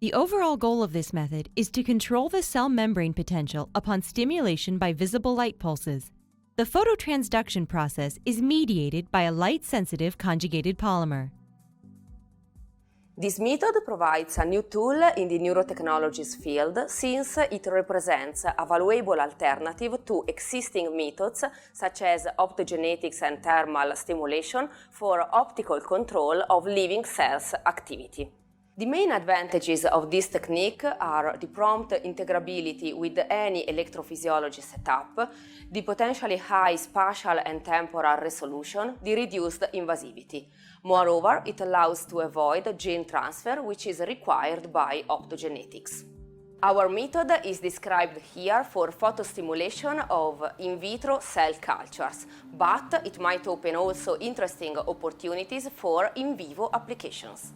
The overall goal of this method is to control the cell membrane potential upon stimulation by visible light pulses. The phototransduction process is mediated by a light-sensitive conjugated polymer. This method provides a new tool in the neurotechnologies field since it represents a valuable alternative to existing methods such as optogenetics and thermal stimulation for optical control of living cells' activity. The main advantages of this technique are the prompt integrability with any electrophysiology setup, the potentially high spatial and temporal resolution, the reduced invasivity. Moreover, it allows to avoid gene transfer, which is required by optogenetics. Our method is described here for photostimulation of in vitro cell cultures, but it might open also interesting opportunities for in vivo applications.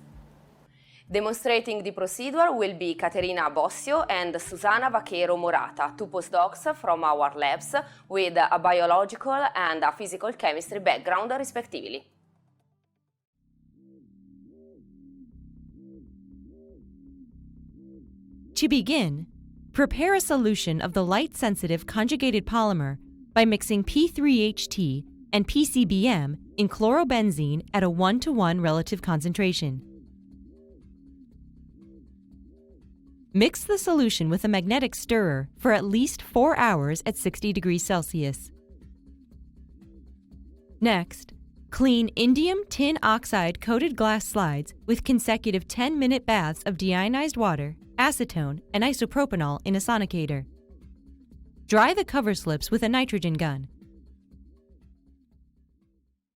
Demonstrating the procedure will be Caterina Bossio and Susana Vaquero Morata, two postdocs from our labs with a biological and a physical chemistry background respectively. To begin, prepare a solution of the light-sensitive conjugated polymer by mixing P3HT and PCBM in chlorobenzene at a 1:1 relative concentration. Mix the solution with a magnetic stirrer for at least 4 hours at 60 degrees Celsius. Next, clean indium tin oxide coated glass slides with consecutive 10-minute baths of deionized water, acetone, and isopropanol in a sonicator. Dry the cover slips with a nitrogen gun.